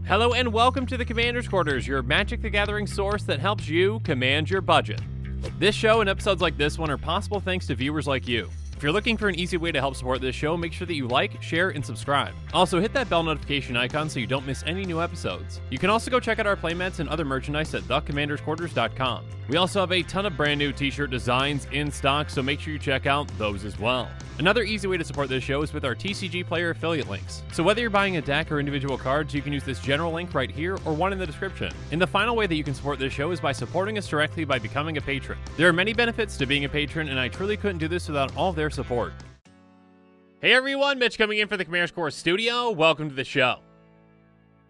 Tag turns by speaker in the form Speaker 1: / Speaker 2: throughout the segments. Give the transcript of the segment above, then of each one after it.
Speaker 1: Hello and welcome to the Commander's Quarters, your Magic the Gathering source that helps you command your budget. This show and episodes like this one are possible thanks to viewers like you. If you're looking for an easy way to help support this show, make sure that you like, share, and subscribe. Also, hit that bell notification icon so you don't miss any new episodes. You can also go check out our playmats and other merchandise at thecommandersquarters.com. We also have a ton of brand new t-shirt designs in stock, so make sure you check out those as well. Another easy way to support this show is with our TCG Player affiliate links. So whether you're buying a deck or individual cards, you can use this general link right here or one in the description. And the final way that you can support this show is by supporting us directly by becoming a patron. There are many benefits to being a patron, and I truly couldn't do this without all of their support. Hey everyone, Mitch coming in for the Commander's Core Studio. Welcome to the show.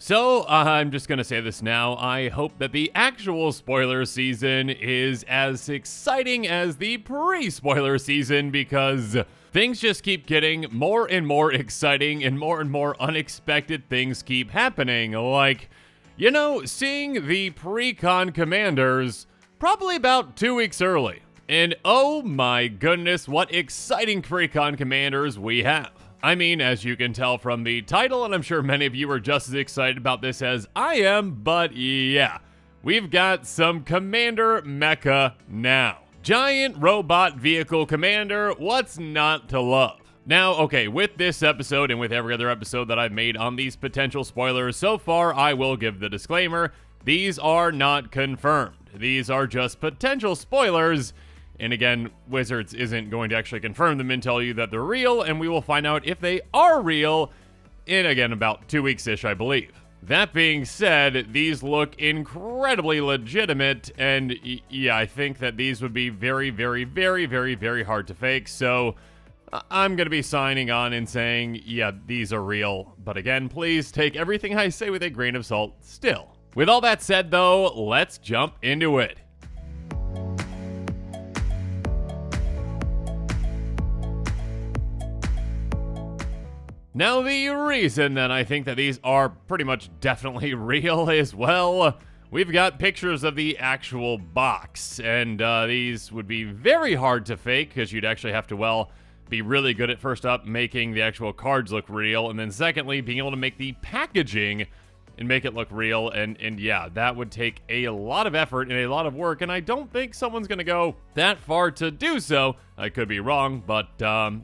Speaker 1: So, I'm just gonna say this now, I hope that the actual spoiler season is as exciting as the pre-spoiler season, because things just keep getting more and more exciting and more unexpected things keep happening. Like, you know, seeing the Precon Commanders probably about 2 weeks early. And oh my goodness, what exciting Precon Commanders we have. I mean, as you can tell from the title, and I'm sure many of you are just as excited about this as I am, but yeah, we've got some Commander Mecha now. Giant robot vehicle commander, what's not to love? Now, okay, with this episode and with every other episode that I've made on these potential spoilers so far, I will give the disclaimer, these are not confirmed. These are just potential spoilers. And again, Wizards isn't going to actually confirm them and tell you that they're real, and we will find out if they are real in, again, about 2 weeks-ish, I believe. That being said, these look incredibly legitimate, and yeah, I think that these would be very hard to fake, so I'm going to be signing on and saying, yeah, these are real. But again, please take everything I say with a grain of salt still. With all that said, though, let's jump into it. Now, the reason that I think that these are pretty much definitely real is, well, we've got pictures of the actual box, and these would be very hard to fake, because you'd actually have to, well, be really good at, first up, making the actual cards look real, and then secondly, being able to make the packaging and make it look real, and yeah, that would take a lot of effort and a lot of work, and I don't think someone's gonna go that far to do so. I could be wrong, but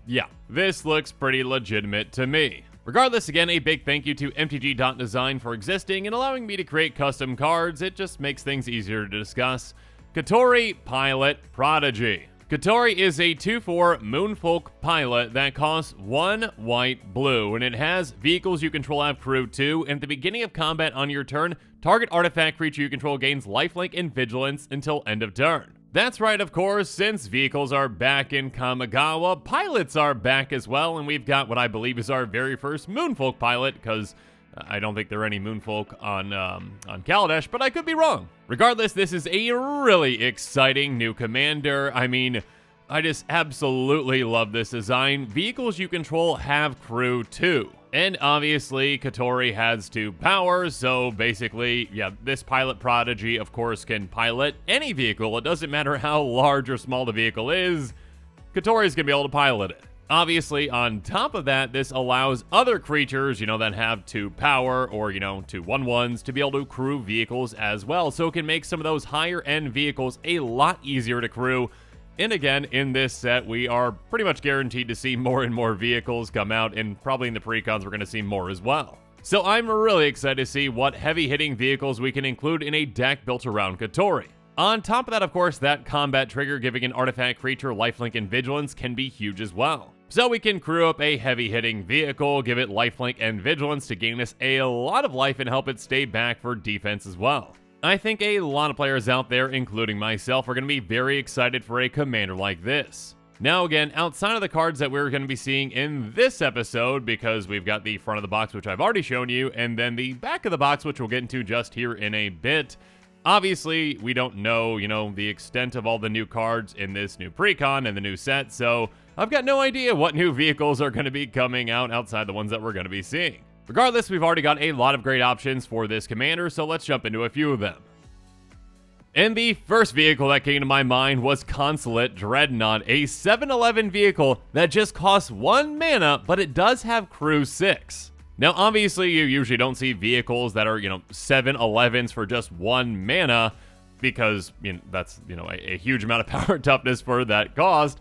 Speaker 1: yeah, this looks pretty legitimate to me. Regardless, again, a big thank you to MTG.design for existing and allowing me to create custom cards. It just makes things easier to discuss. Kotori, Pilot, Prodigy. Kotori is a 2/4 Moonfolk pilot that costs 1 white blue, and it has vehicles you control have crew 2, and at the beginning of combat on your turn, target artifact creature you control gains lifelink and vigilance until end of turn. That's right, of course, since vehicles are back in Kamigawa, pilots are back as well, and we've got what I believe is our very first Moonfolk pilot, because I don't think there are any Moonfolk on Kaladesh, but I could be wrong. Regardless, this is a really exciting new commander. I mean, I just absolutely love this design. Vehicles you control have crew 2. And obviously, Kotori has 2 powers, so basically, yeah, this pilot Prodigy, of course, can pilot any vehicle. It doesn't matter how large or small the vehicle is, Kotori's gonna be able to pilot it. Obviously, on top of that, this allows other creatures, you know, that have 2 power or, you know, 2 1/1s to be able to crew vehicles as well. So it can make some of those higher end vehicles a lot easier to crew. And again, in this set, we are pretty much guaranteed to see more and more vehicles come out, and probably in the precons, we're going to see more as well. So I'm really excited to see what heavy hitting vehicles we can include in a deck built around Kotori. On top of that, of course, that combat trigger giving an artifact creature lifelink and vigilance can be huge as well. So we can crew up a heavy-hitting vehicle, give it lifelink and vigilance to gain us a lot of life and help it stay back for defense as well. I think a lot of players out there, including myself, are going to be very excited for a commander like this. Now again, outside of the cards that we're going to be seeing in this episode, because we've got the front of the box, which I've already shown you, and then the back of the box, which we'll get into just here in a bit. Obviously, we don't know, the extent of all the new cards in this new precon and the new set, so I've got no idea what new vehicles are going to be coming out outside the ones that we're going to be seeing. Regardless, we've already got a lot of great options for this commander, so let's jump into a few of them. And the first vehicle that came to my mind was Consulate Dreadnought, a 7-11 vehicle that just costs 1 mana, but it does have crew 6. Now, obviously, you usually don't see vehicles that are, 7-11s for just 1 mana, because, that's, a huge amount of power toughness for that cost.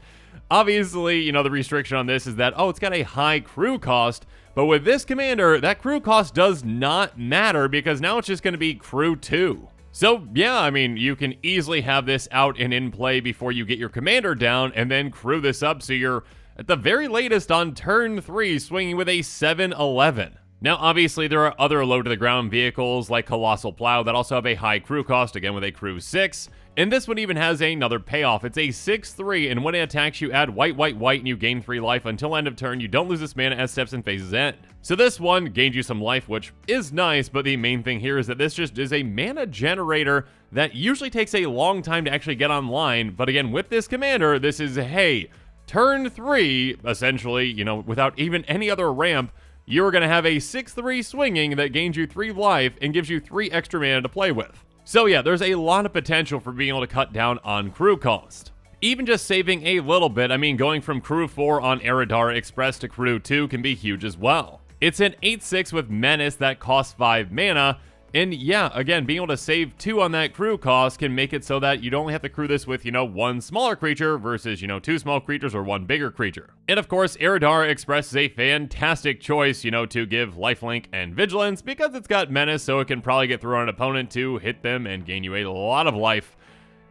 Speaker 1: Obviously, the restriction on this is that, it's got a high crew cost, but with this commander, that crew cost does not matter, because now it's just going to be crew 2. So, yeah, you can easily have this out and in play before you get your commander down, and then crew this up so you're, at the very latest, on turn 3, swinging with a 7-11. Now, obviously, there are other low-to-the-ground vehicles like Colossal Plow that also have a high crew cost, again with a crew 6. And this one even has another payoff. It's a 6/3, and when it attacks, you add white, white, white, and you gain 3 life until end of turn. You don't lose this mana as steps and phases end. So this one gains you some life, which is nice, but the main thing here is that this just is a mana generator that usually takes a long time to actually get online. But again, with this commander, this is, hey, turn 3, essentially, without even any other ramp, you're going to have a 6/3 swinging that gains you 3 life and gives you 3 extra mana to play with. So yeah, there's a lot of potential for being able to cut down on crew cost. Even just saving a little bit, going from crew 4 on Eridara Express to crew 2 can be huge as well. It's an 8/6 with Menace that costs 5 mana, and yeah, again, being able to save 2 on that crew cost can make it so that you don't only have to crew this with, 1 smaller creature versus, 2 small creatures or 1 bigger creature. And of course, Eridara Express is a fantastic choice, to give lifelink and vigilance because it's got Menace, so it can probably get through on an opponent to hit them and gain you a lot of life.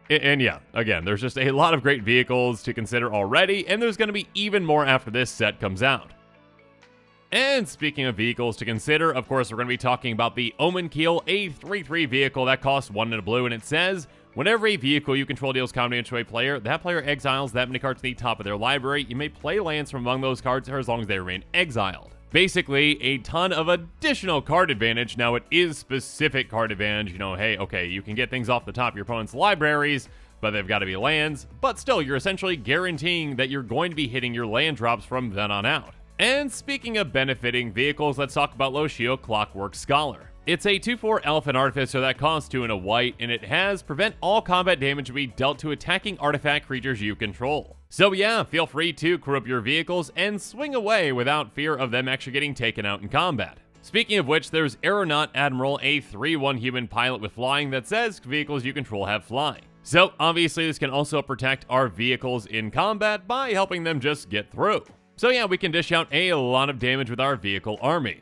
Speaker 1: And yeah, again, there's just a lot of great vehicles to consider already, and there's going to be even more after this set comes out. And speaking of vehicles to consider, of course, we're going to be talking about the Omen Keel, a 3/3 vehicle that costs 1 and a blue, and it says, whenever a vehicle you control deals combat damage to a player, that player exiles that many cards to the top of their library. You may play lands from among those cards as long as they remain exiled. Basically, a ton of additional card advantage. Now, it is specific card advantage. Hey, okay, you can get things off the top of your opponent's libraries, but they've got to be lands. But still, you're essentially guaranteeing that you're going to be hitting your land drops from then on out. And speaking of benefiting vehicles, let's talk about Loshio Clockwork Scholar. It's a 2/4 Elephant Artificer that costs 2 and a white, and it has prevent all combat damage to be dealt to attacking artifact creatures you control. So yeah, feel free to crew up your vehicles and swing away without fear of them actually getting taken out in combat. Speaking of which, there's Aeronaut Admiral, a 3/1 human pilot with flying that says vehicles you control have flying. So obviously this can also protect our vehicles in combat by helping them just get through. So yeah, we can dish out a lot of damage with our vehicle army.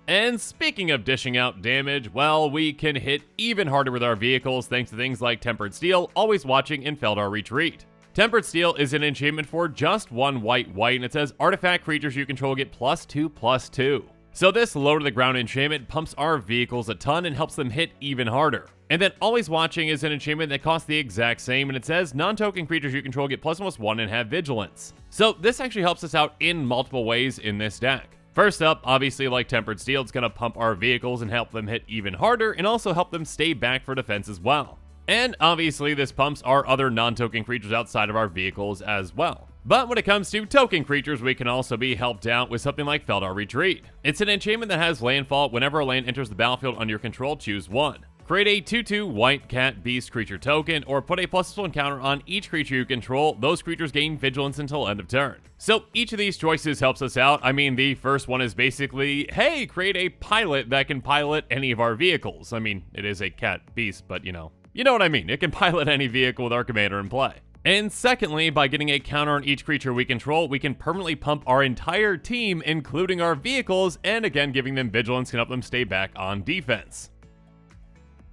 Speaker 1: And speaking of dishing out damage, well, we can hit even harder with our vehicles thanks to things like Tempered Steel, Always Watching, and Feldar Retreat. Tempered Steel is an enchantment for just 1 white, and it says artifact creatures you control get +2/+2. So this low-to-the-ground enchantment pumps our vehicles a ton and helps them hit even harder. And then Always Watching is an enchantment that costs the exact same, and it says non-token creatures you control get +1/+1 and have vigilance. So this actually helps us out in multiple ways in this deck. First up, obviously like Tempered Steel, it's going to pump our vehicles and help them hit even harder, and also help them stay back for defense as well. And obviously this pumps our other non-token creatures outside of our vehicles as well. But when it comes to token creatures, we can also be helped out with something like Feldar Retreat. It's an enchantment that has landfall. Whenever a land enters the battlefield under your control, choose 1. Create a 2/2 white cat beast creature token, or put a +1 counter on each creature you control. Those creatures gain vigilance until end of turn. So each of these choices helps us out. The first one is basically, hey, create a pilot that can pilot any of our vehicles. It is a cat beast, but you know what I mean. It can pilot any vehicle with our commander in play. And secondly, by getting a counter on each creature we control, we can permanently pump our entire team, including our vehicles, and again, giving them vigilance can help them stay back on defense.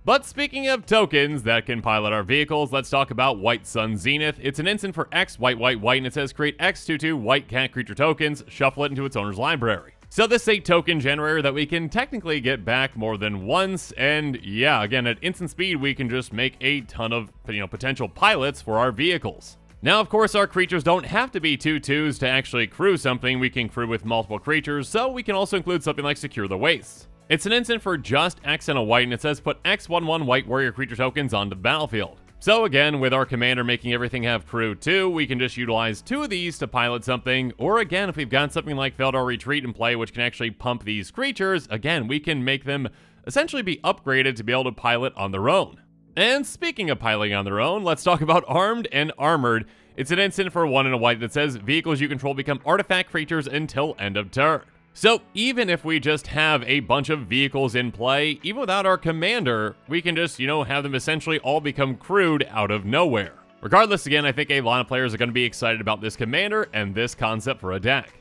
Speaker 1: But speaking of tokens that can pilot our vehicles, let's talk about White Sun Zenith. It's an instant for X white, and it says create X 2/2 white cat creature tokens, shuffle it into its owner's library. So this is a token generator that we can technically get back more than once, and yeah, again, at instant speed, we can just make a ton of, potential pilots for our vehicles. Now, of course, our creatures don't have to be 2/2s to actually crew something. We can crew with multiple creatures, so we can also include something like Secure the Wastes. It's an instant for just X and a white, and it says put X 1/1 white warrior creature tokens onto the battlefield. So again, with our commander making everything have crew 2, we can just utilize 2 of these to pilot something, or again, if we've got something like Feldar Retreat in play, which can actually pump these creatures, again, we can make them essentially be upgraded to be able to pilot on their own. And speaking of piloting on their own, let's talk about Armed and Armored. It's an instant for 1 and a white that says vehicles you control become artifact creatures until end of turn. So even if we just have a bunch of vehicles in play, even without our commander, we can just, have them essentially all become crewed out of nowhere. Regardless, again, I think a lot of players are going to be excited about this commander and this concept for a deck.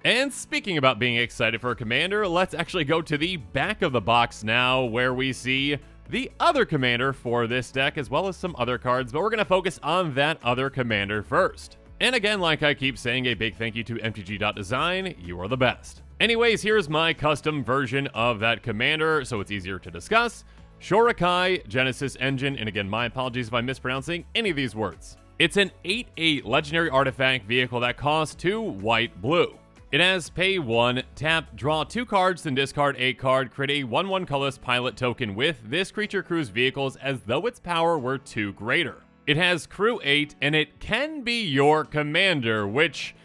Speaker 1: And speaking about being excited for a commander, let's actually go to the back of the box now, where we see the other commander for this deck, as well as some other cards, but we're going to focus on that other commander first. And again, like I keep saying, a big thank you to MTG.design, you are the best. Anyways, here's my custom version of that commander, so it's easier to discuss. Shurikai, Genesis Engine, and again, my apologies if I'm mispronouncing any of these words. It's an 8/8 legendary artifact vehicle that costs 2 white-blue. It has pay 1, tap, draw 2 cards, then discard a card, create a 1/1 colorless pilot token with this creature crews vehicles as though its power were 2 greater. It has crew 8, and it can be your commander, which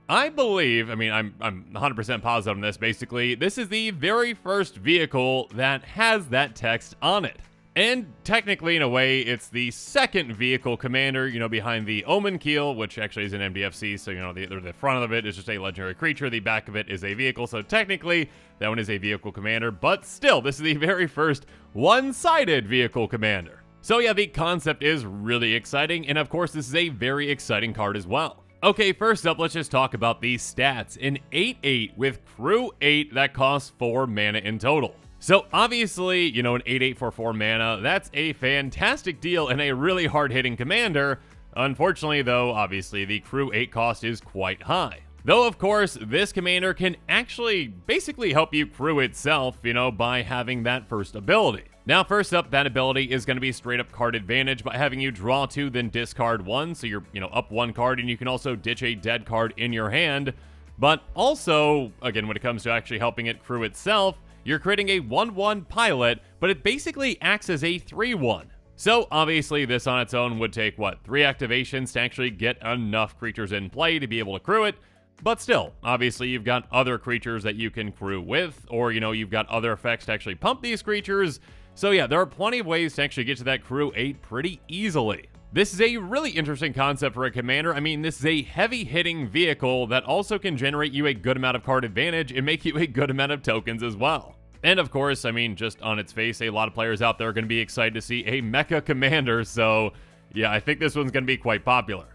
Speaker 1: I believe, I'm 100% positive on this, basically. This is the very first vehicle that has that text on it. And technically, in a way, it's the second vehicle commander, behind the Omen Keel, which actually is an MDFC, so, the front of it is just a legendary creature, the back of it is a vehicle, so technically, that one is a vehicle commander, but still, this is the very first one-sided vehicle commander. So yeah, the concept is really exciting, and of course, this is a very exciting card as well. Okay, first up, let's just talk about these stats. An 8/8 with crew 8 that costs 4 mana in total. So obviously, an 8/8 for 4 mana, that's a fantastic deal and a really hard-hitting commander. Unfortunately, though, obviously, the crew 8 cost is quite high. Though, of course, this commander can actually basically help you crew itself, by having that first ability. Now, first up, that ability is going to be straight up card advantage by having you draw 2, then discard 1, so you're, up 1 card, and you can also ditch a dead card in your hand. But also, again, when it comes to actually helping it crew itself, you're creating a 1/1 pilot, but it basically acts as a 3/1. So obviously this on its own would take, 3 activations to actually get enough creatures in play to be able to crew it. But still, obviously you've got other creatures that you can crew with, or, you've got other effects to actually pump these creatures. So yeah, there are plenty of ways to actually get to that crew 8 pretty easily. This is a really interesting concept for a commander. This is a heavy-hitting vehicle that also can generate you a good amount of card advantage and make you a good amount of tokens as well. And of course, just on its face, a lot of players out there are going to be excited to see a Mecha commander, so yeah, I think this one's going to be quite popular.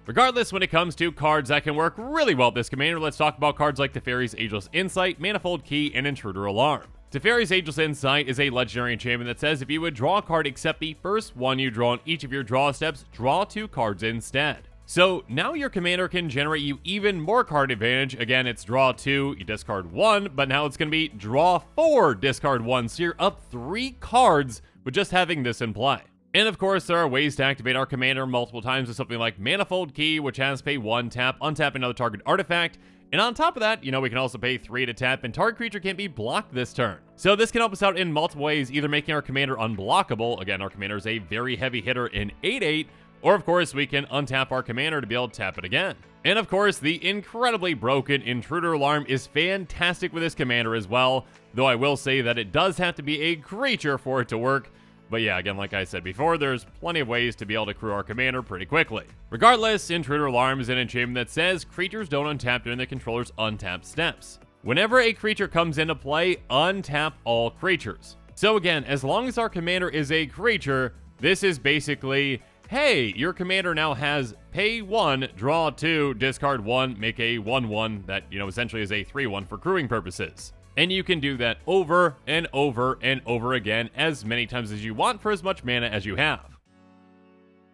Speaker 1: Regardless, when it comes to cards that can work really well with this commander, let's talk about cards like Teferi's Ageless Insight, Manifold Key, and Intruder Alarm. Teferi's Ageless Insight is a legendary enchantment that says if you would draw a card except the first one you draw on each of your draw steps, draw 2 cards instead. So now your commander can generate you even more card advantage. Again, it's draw 2, you discard 1, but now it's going to be draw 4, discard 1, so you're up 3 cards with just having this in play. And of course, there are ways to activate our commander multiple times with something like Manifold Key, which has pay 1, tap, untap another target artifact. And on top of that, we can also pay 3 to tap, and target creature can't be blocked this turn. So this can help us out in multiple ways, either making our commander unblockable. Again, our commander is a very heavy hitter in 8/8, or of course, we can untap our commander to be able to tap it again. And of course, the incredibly broken Intruder Alarm is fantastic with this commander as well, though I will say that it does have to be a creature for it to work. But yeah, again, like I said before, there's plenty of ways to be able to crew our commander pretty quickly. Regardless, Intruder Alarm is an enchantment that says creatures don't untap during the controller's untap steps. Whenever a creature comes into play, untap all creatures. So again, as long as our commander is a creature, this is basically, hey, your commander now has pay 1, draw 2, discard 1, make a 1/1 that, essentially is a 3/1 for crewing purposes. And you can do that over and over and over again as many times as you want for as much mana as you have.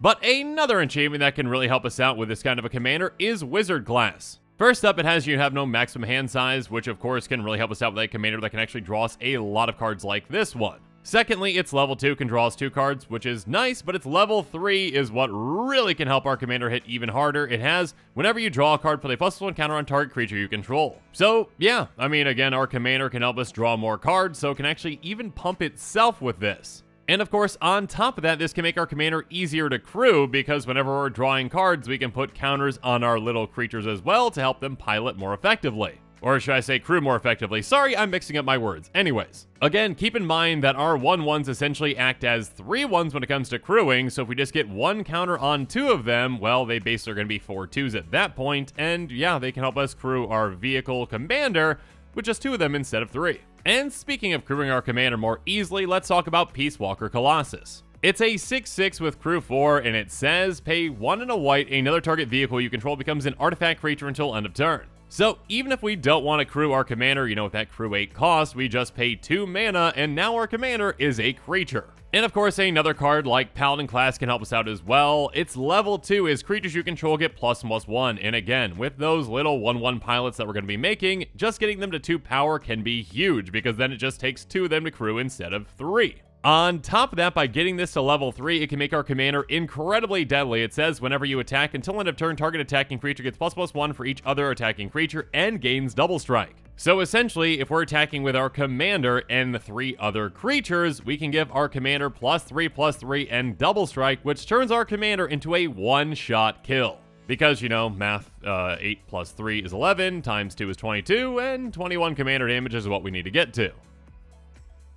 Speaker 1: But another enchantment that can really help us out with this kind of a commander is Wizard Class. First up, it has you have no maximum hand size, which of course can really help us out with a commander that can actually draw us a lot of cards like this one. Secondly, it's level 2, can draw us 2 cards, which is nice, but its level 3 is what really can help our commander hit even harder. It has, whenever you draw a card, put a +1 counter on target creature you control. So, yeah, again, our commander can help us draw more cards, so it can actually even pump itself with this. And of course, on top of that, this can make our commander easier to crew, because whenever we're drawing cards, we can put counters on our little creatures as well to help them pilot more effectively. Or should I say crew more effectively? Sorry, I'm mixing up my words. Anyways, again, keep in mind that our 1/1s essentially act as 3/1s when it comes to crewing, so if we just get one counter on 2 of them, well, they basically are going to be 4/2s at that point, and yeah, they can help us crew our vehicle commander with just 2 of them instead of 3. And speaking of crewing our commander more easily, let's talk about Peace Walker Colossus. It's a 6/6 with crew 4, and it says pay 1 and a white, another target vehicle you control becomes an artifact creature until end of turn. So even if we don't want to crew our commander, with that crew 8 cost, we just pay 2 mana, and now our commander is a creature. And of course, another card like Paladin class can help us out as well. Its level 2 is creatures you control get +1/+1, and again, with those little 1/1 pilots that we're going to be making, just getting them to 2 power can be huge, because then it just takes 2 of them to crew instead of 3. On top of that, by getting this to level 3, it can make our commander incredibly deadly. It says whenever you attack until end of turn, target attacking creature gets ++1 for each other attacking creature and gains double strike. So essentially, if we're attacking with our commander and the 3 other creatures, we can give our commander +3/+3 and double strike, which turns our commander into a one-shot kill. Because, math, 8 + 3 is 11, times 2 is 22, and 21 commander damage is what we need to get to.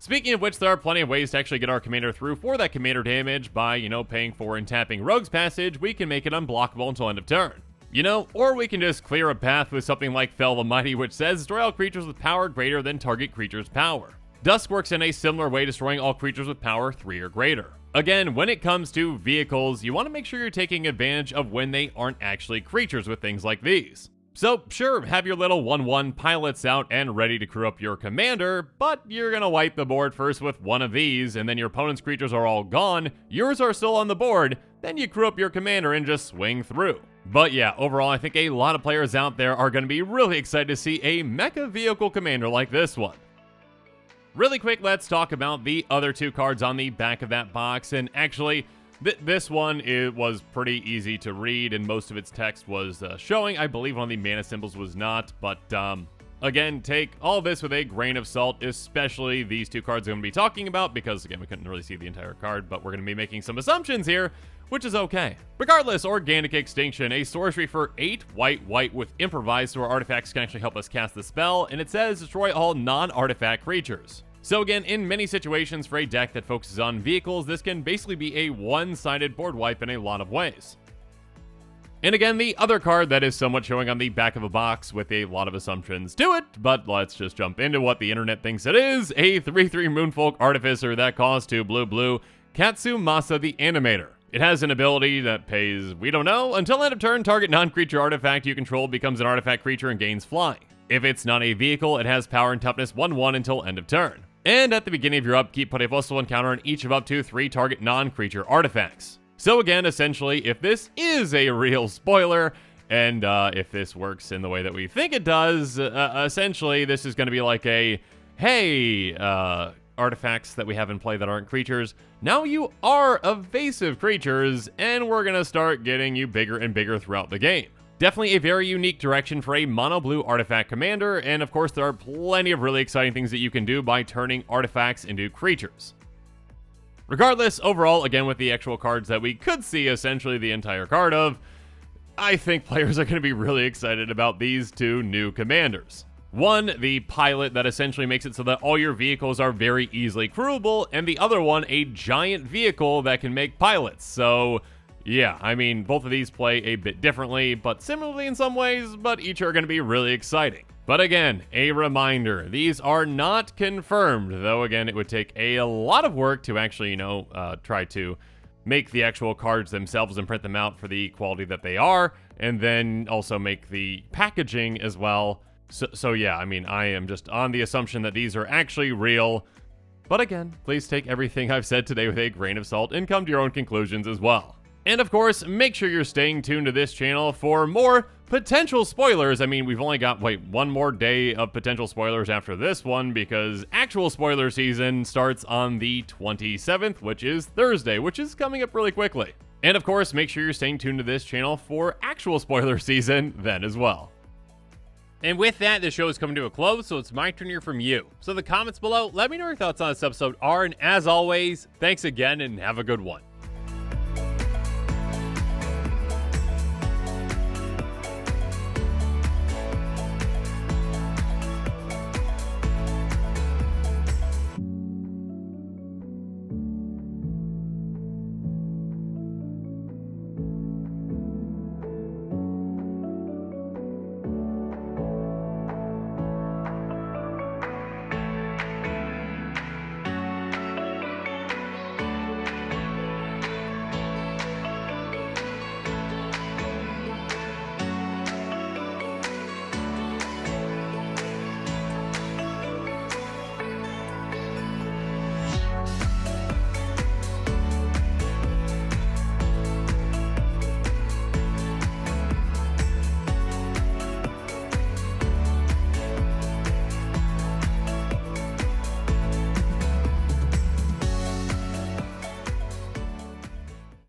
Speaker 1: Speaking of which, there are plenty of ways to actually get our commander through for that commander damage by, paying for and tapping Rogue's Passage. We can make it unblockable until end of turn. Or we can just clear a path with something like Fell the Mighty, which says destroy all creatures with power greater than target creature's power. Dusk works in a similar way, destroying all creatures with power 3 or greater. Again, when it comes to vehicles, you want to make sure you're taking advantage of when they aren't actually creatures with things like these. So, sure, have your little 1/1 pilots out and ready to crew up your commander, but you're gonna wipe the board first with one of these, and then your opponent's creatures are all gone, yours are still on the board, then you crew up your commander and just swing through. But yeah, overall, I think a lot of players out there are gonna be really excited to see a mecha vehicle commander like this one. Really quick, let's talk about the other 2 cards on the back of that box, and actually, this one was pretty easy to read, and most of its text was showing. I believe one of the mana symbols was not, but again, take all this with a grain of salt, especially these 2 cards I'm going to be talking about, because again, we couldn't really see the entire card, but we're going to be making some assumptions here, which is okay. Regardless, Organic Extinction, a sorcery for 8 white with Improvise, so our artifacts can actually help us cast the spell, and it says destroy all non-artifact creatures. So again, in many situations for a deck that focuses on vehicles, this can basically be a one-sided board wipe in a lot of ways. And again, the other card that is somewhat showing on the back of a box with a lot of assumptions to it, but let's just jump into what the internet thinks it is, a 3/3 Moonfolk Artificer that costs 2 blue, Katsumasa the Animator. It has an ability that pays, we don't know, until end of turn, target non-creature artifact you control becomes an artifact creature and gains flying. If it's not a vehicle, it has power and toughness 1/1 until end of turn. And at the beginning of your upkeep, put a +1 counter on each of up to 3 target non-creature artifacts. So again, essentially, if this is a real spoiler, and if this works in the way that we think it does, essentially, this is going to be like a, hey, artifacts that we have in play that aren't creatures, now you are evasive creatures, and we're going to start getting you bigger and bigger throughout the game. Definitely a very unique direction for a mono blue artifact commander, and of course there are plenty of really exciting things that you can do by turning artifacts into creatures. Regardless, overall, again with the actual cards that we could see essentially the entire card of, I think players are going to be really excited about these 2 new commanders. One, the pilot that essentially makes it so that all your vehicles are very easily crewable, and the other one, a giant vehicle that can make pilots. So yeah, I mean, both of these play a bit differently, but similarly in some ways, but each are going to be really exciting. But again, a reminder, these are not confirmed, though again, it would take a lot of work to actually, try to make the actual cards themselves and print them out for the quality that they are, and then also make the packaging as well. So yeah, I mean, I am just on the assumption that these are actually real. But again, please take everything I've said today with a grain of salt and come to your own conclusions as well. And of course, make sure you're staying tuned to this channel for more potential spoilers. I mean, we've only got, one more day of potential spoilers after this one, because actual spoiler season starts on the 27th, which is Thursday, which is coming up really quickly. And of course, make sure you're staying tuned to this channel for actual spoiler season then as well. And with that, the show is coming to a close, so it's my turn to hear from you. So in the comments below, let me know your thoughts on this episode are, and as always, thanks again and have a good one.